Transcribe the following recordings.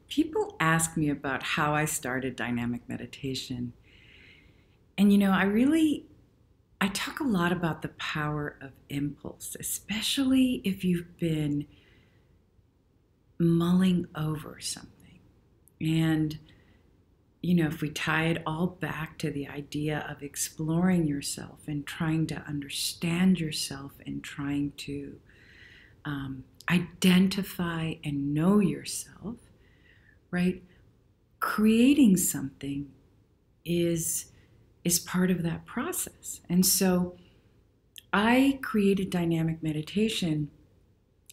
People ask me about how I started dynamic meditation. And I talk a lot about the power of impulse, especially if you've been mulling over something. And, if we tie it all back to the idea of exploring yourself and trying to understand yourself and trying to identify and know yourself, right? Creating something is part of that process. And so I created dynamic meditation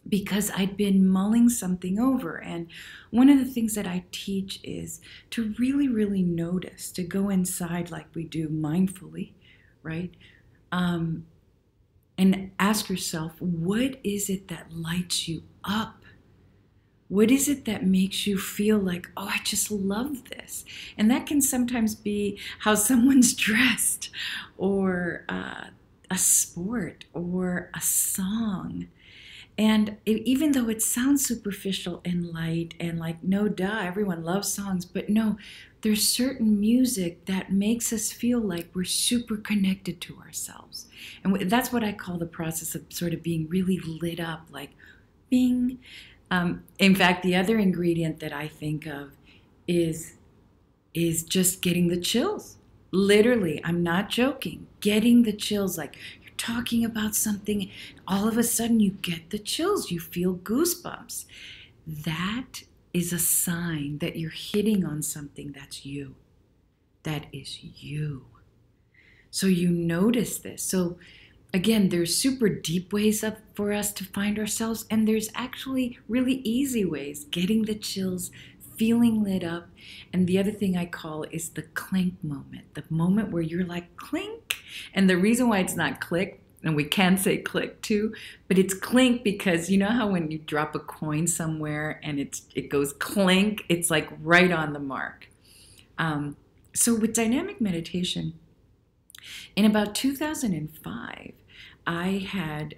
because I'd been mulling something over. And one of the things that I teach is to really, really notice, to go inside like we do mindfully, right? And ask yourself, what is it that lights you up? What is it that makes you feel like, oh, I just love this? And that can sometimes be how someone's dressed, or a sport, or a song. And even though it sounds superficial and light and like, no, duh, everyone loves songs, but no, there's certain music that makes us feel like we're super connected to ourselves. And that's what I call the process of sort of being really lit up, like bing. In fact, the other ingredient that I think of is just getting the chills. Literally, I'm not joking. Getting the chills, like you're talking about something, all of a sudden you get the chills, you feel goosebumps. That is a sign that you're hitting on something that's you. That is you. So you notice this. So again, there's super deep ways for us to find ourselves, and there's actually really easy ways. Getting the chills, feeling lit up. And the other thing I call is the clink moment, the moment where you're like clink. And the reason why it's not click, and we can say click too, but it's clink because you know how when you drop a coin somewhere and it goes clink, it's like right on the mark. So with dynamic meditation, in about 2005, I'd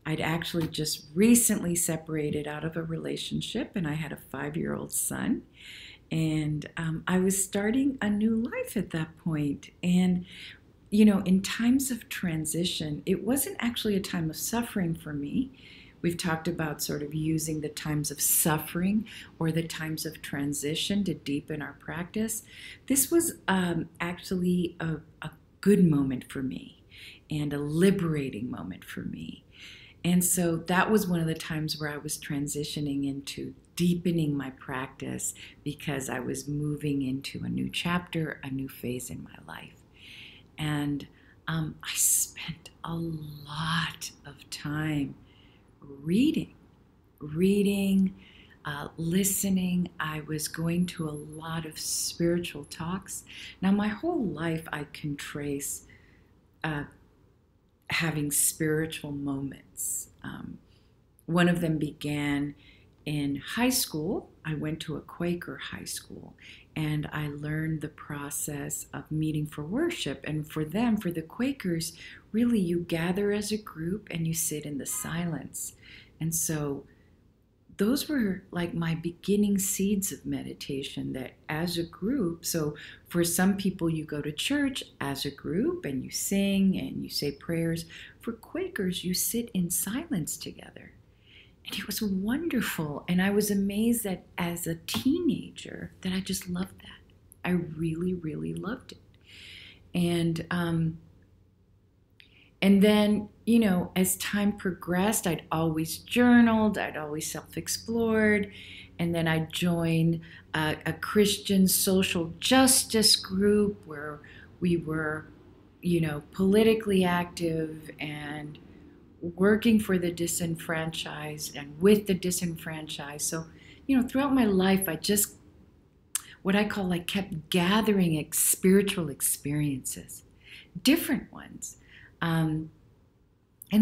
actually just recently separated out of a relationship, and I had a 5-year-old son. And I was starting a new life at that point. And, in times of transition, it wasn't actually a time of suffering for me. We've talked about sort of using the times of suffering or the times of transition to deepen our practice. This was actually a good moment for me and a liberating moment for me. And so that was one of the times where I was transitioning into deepening my practice because I was moving into a new chapter, a new phase in my life. And I spent a lot of time reading, listening. I was going to a lot of spiritual talks. Now, my whole life I can trace having spiritual moments. One of them began in high school. I went to a Quaker high school, and I learned the process of meeting for worship. And for them, for the Quakers, really you gather as a group and you sit in the silence. And so those were like my beginning seeds of meditation, that as a group, so for some people you go to church as a group and you sing and you say prayers. For Quakers, you sit in silence together. And it was wonderful. And I was amazed that as a teenager that I just loved that. I really, really loved it. And then, as time progressed, I'd always journaled, I'd always self-explored, and then I joined a Christian social justice group where we were, politically active and working for the disenfranchised and with the disenfranchised. So, throughout my life, I just, what I call, like, kept gathering spiritual experiences, different ones. And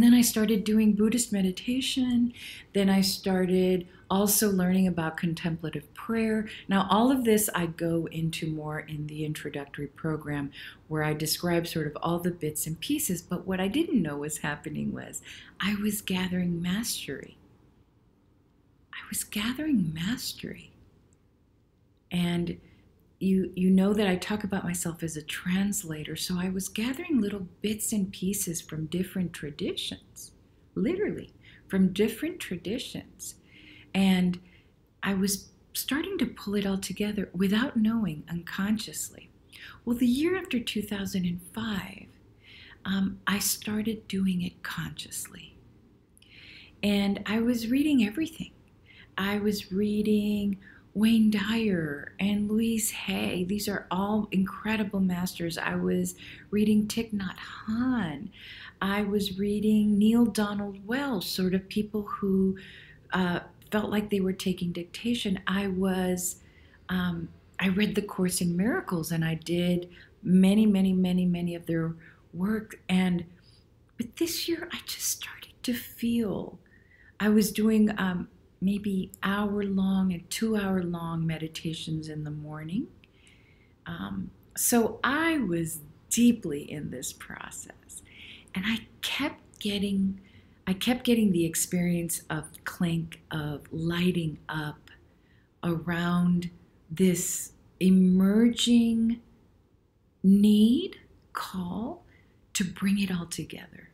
then I started doing Buddhist meditation. Then I started also learning about contemplative prayer. Now, all of this I go into more in the introductory program where I describe sort of all the bits and pieces. But what I didn't know was happening was I was gathering mastery. I was gathering mastery. And you know that I talk about myself as a translator, so I was gathering little bits and pieces from different traditions, literally from different traditions. And I was starting to pull it all together without knowing, unconsciously. Well, the year after 2005, I started doing it consciously. And I was reading everything. I was reading Wayne Dyer and Louise Hay. These are all incredible masters. I was reading Thich Nhat Hanh. I was reading Neale Donald Wells, sort of people who felt like they were taking dictation. I read the Course in Miracles, and I did many of their work. But this year, I just started to feel. I was doing maybe hour-long and 2-hour-long meditations in the morning. So I was deeply in this process, and I kept getting the experience of clink, of lighting up around this emerging need, call to bring it all together.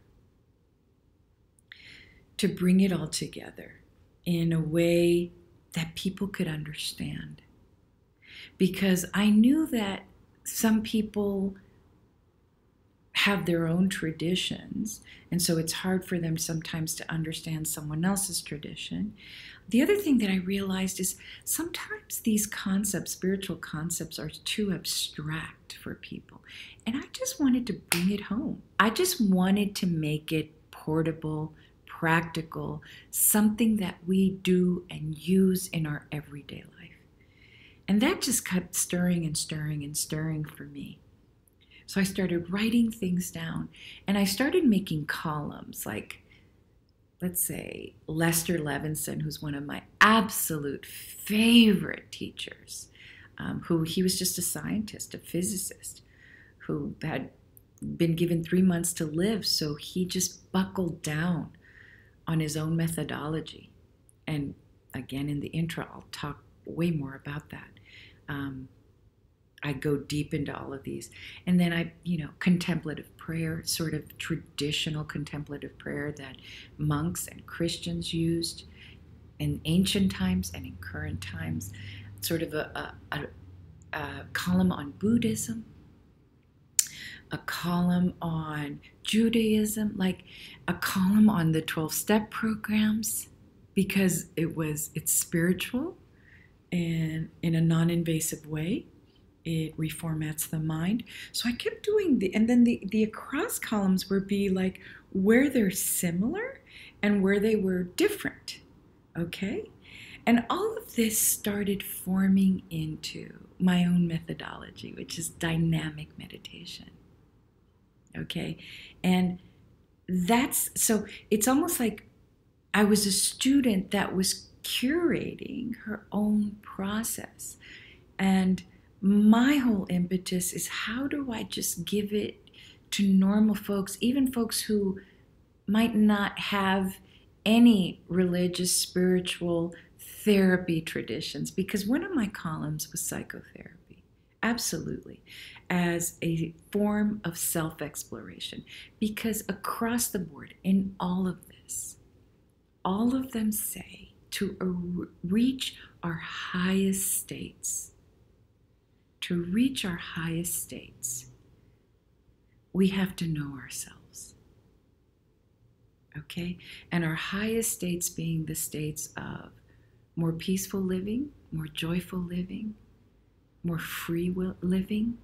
To bring it all together in a way that people could understand. Because I knew that some people have their own traditions, and so it's hard for them sometimes to understand someone else's tradition. The other thing that I realized is sometimes these concepts, spiritual concepts, are too abstract for people. And I just wanted to bring it home. I just wanted to make it portable, practical, something that we do and use in our everyday life. And that just kept stirring and stirring and stirring for me. So I started writing things down, and I started making columns, like, let's say, Lester Levinson, who's one of my absolute favorite teachers, he was just a scientist, a physicist, who had been given 3 months to live, so he just buckled down on his own methodology. And again, in the intro, I'll talk way more about that. I go deep into all of these. And then contemplative prayer, sort of traditional contemplative prayer that monks and Christians used in ancient times and in current times. Sort of a column on Buddhism, a column on Judaism, like a column on the 12-step programs, because it's spiritual and in a non-invasive way. It reformats the mind. So I kept doing and then the across columns would be like where they're similar and where they were different. Okay? And all of this started forming into my own methodology, which is dynamic meditation. Okay? And so it's almost like I was a student that was curating her own process. And my whole impetus is, how do I just give it to normal folks, even folks who might not have any religious, spiritual therapy traditions? Because one of my columns was psychotherapy, absolutely, as a form of self-exploration. Because across the board, in all of this, all of them say to reach our highest states. To reach our highest states, we have to know ourselves. Okay? And our highest states being the states of more peaceful living, more joyful living, more free living.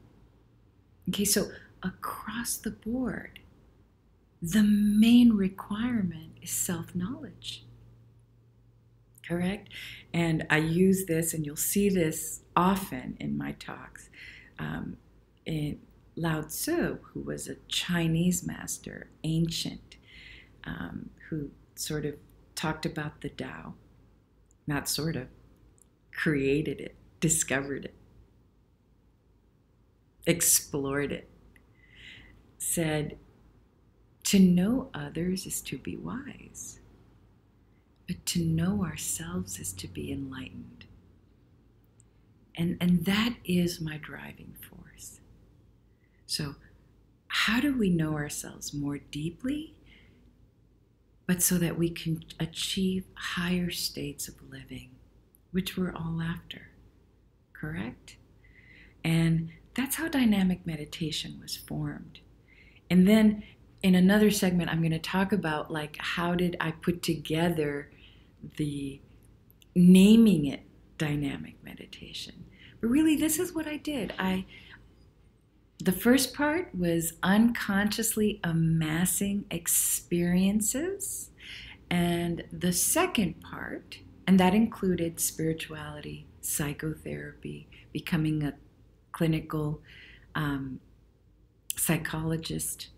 Okay, so across the board, the main requirement is self-knowledge. Correct? And I use this, and you'll see this often in my talks. In Lao Tzu, who was a Chinese master, ancient, who sort of talked about the Tao, not sort of, created it, discovered it, explored it, said, to know others is to be wise. But to know ourselves is to be enlightened. And that is my driving force. So how do we know ourselves more deeply, but so that we can achieve higher states of living, which we're all after, correct? And that's how dynamic meditation was formed. And then in another segment, I'm going to talk about like how did I put together the naming it dynamic meditation. But really, this is what I did. The first part was unconsciously amassing experiences. And the second part, and that included spirituality, psychotherapy, becoming a clinical psychologist.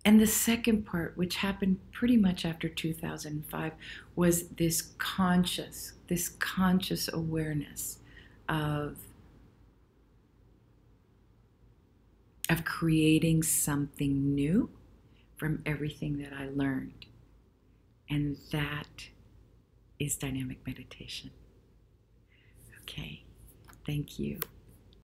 And the second part, which happened pretty much after 2005, was this conscious awareness of creating something new from everything that I learned. And that is dynamic meditation. Okay, thank you.